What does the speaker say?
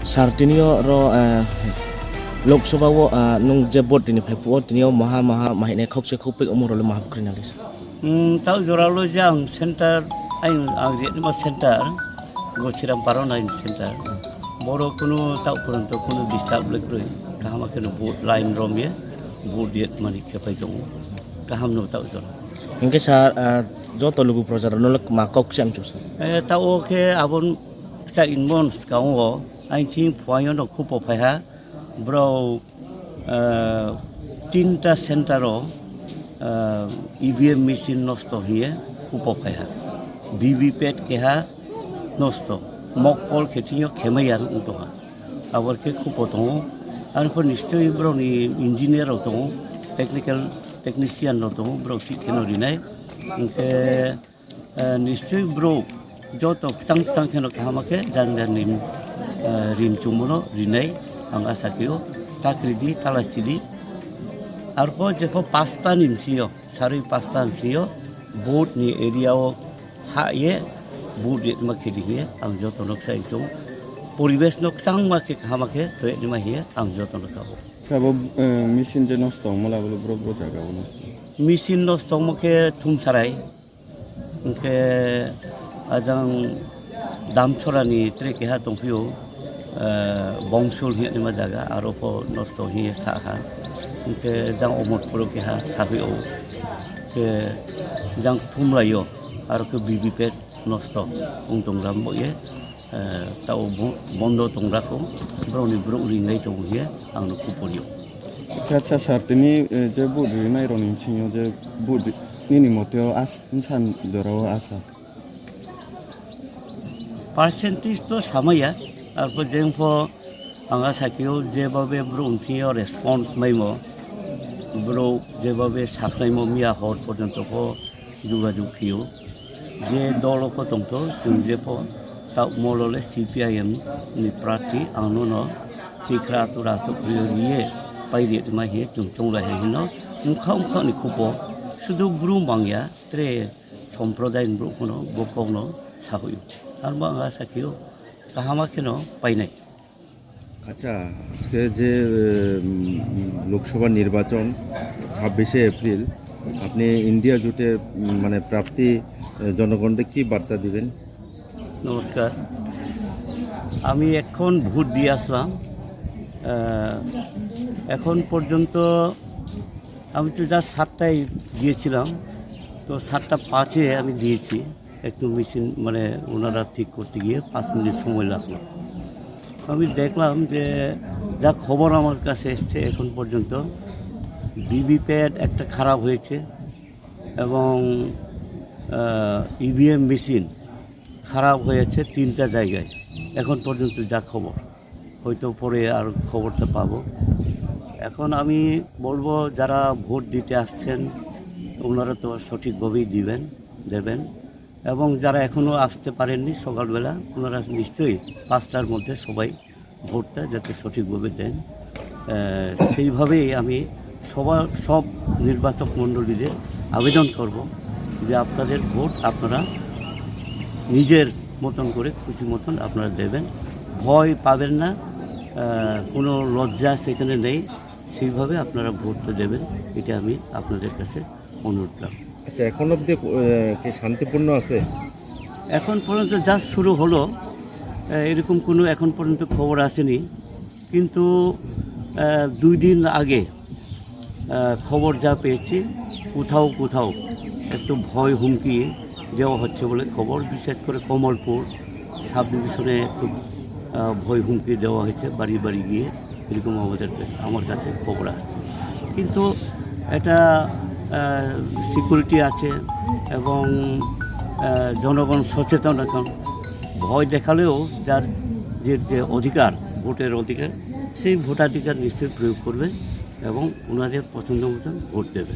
Sartinio ro Lok Sabha wo nung jebot ini phepo tinio maha mahine khokse khopik umur le mahab krinalis tau joralo jang center aing agri ma center gochiram paron aing center boro kuno tau puranto kuno disturb lekroi kahama keno boat line romye boat diet mani khepai jong kaham no tau jor ingke sar joto lugu projar nolak makok sem chus tau ke abon sa inmon kawo aing ting poyo no kupo phaiha bro tinta centero EVM machine nosto hiye kupo phaiha VVPAT keha nosto mokpol khetiyo khemaya untoha abor ke kupo tongo ar por nistoy bro ni engineer tongo technician no tongo bro ki kheno rinai ke nistoy bro joto chang kheno khamake jandan nim rim chumuno rinai ang asakio takridi talasili arpo jeko pasta nimsio sari pasta nimsio boat ni area o ha ye boat ye makhedi ye ang joto nok sai chung poribesh nok chang ma ke khamake to ni ma ye ang joto nok kabo kabo machine je nosto mola bolo bro jaga nosto machine nosto make thum sarai ke ajang damchorani trek ha tongpio bongsul hiya ni ma jaga aro po nosto hiya saha ke jang omot puro ke ha sabio ke jang thumlayo aro ke BVPAT nosto ungtong rambo ye tau bondo tongra ko broni bro ringai tong hiya ang no kuporio kacha sartini je bud rinai ronin chinyo je bud nini motyo as insan jorao asa percentage to samaya arpo jengpo anga sakio jebabe bro unthio response maimo bro jebabe saklaimo mia hor porjonto po jugajug khio je dolo ko tongto jungjepo ta molole CPIM ni prati angno no chikra tura to kriye paire ma he chungchong la he no mkham ni kupo sudu bru mangya tre সম্প্রদায় bro kono bokono sahuyo arba anga sakio kahama keno পাইনাই আচ্ছা আজকে যে লোকসভা নির্বাচন 26শে April আপনি India জোটের মানে প্রাপ্তি জনগণকে কি বার্তা দিবেন নমস্কার আমি এখন ভোট দিয়ে আসলাম এখন পর্যন্ত আমি তো যা 7টায় গিয়েছিলাম তো 7:05 আমি দিয়েছি একটু মেশিন মানে ওনারা ঠিক করতে গিয়ে 5 মিনিট সময় লাগলো আমি দেখলাম যে যা খবর আমার কাছে এসছে এখন পর্যন্ত ভিভিপ্যাট একটা খারাপ হয়েছে এবং ইভিএম মেশিন খারাপ হয়েছে 3টা জায়গায় এখন পর্যন্ত যা খবর হয়তো পরে আর খবরটা পাবো এখন আমি বলবো যারা ভোট দিতে আসছেন ওনারা তো সঠিকভাবেই দেবেন এবং যারা এখনও আসতে পারেননি সকালবেলা ওনারা নিশ্চয়ই 5টার মধ্যে সবাই ভোটটা যাতে সঠিকভাবে দেন সেইভাবেই আমি সব নির্বাচক মণ্ডলীদের আবেদন করব যে আপনাদের ভোট আপনারা নিজের মতন করে খুশি মতন আপনারা দেবেন ভয় পাবেন না কোনো লজ্জা সেখানে নেই সেইভাবে আপনারা ভোটটা দেবেন এটা আমি আপনাদের কাছে অনুরোধ রাখব আচ্ছা এখন অবধি কি শান্তিপূর্ণ আছে এখন পর্যন্ত যা শুরু হলো এরকম কোনো এখন পর্যন্ত খবর আসেনি কিন্তু 2 দিন আগে খবর যা পেয়েছি কোথাও একটু ভয় হুমকি দেওয়া হচ্ছে বলে খবর বিশেষ করে কমলপুর সাব ডিভিশনে একটু ভয় হুমকি দেওয়া হয়েছে বাড়ি গিয়ে এরকম আমার কাছে খবর আসছে কিন্তু এটা সিকিউরিটি আছে এবং জনগণ সচেতন এখন ভয় দেখালেও যার যে অধিকার ভোটের অধিকার সেই ভোটাধিকার নিশ্চয়ই প্রয়োগ করবে এবং ওনাদের পছন্দ মতন ভোট দেবে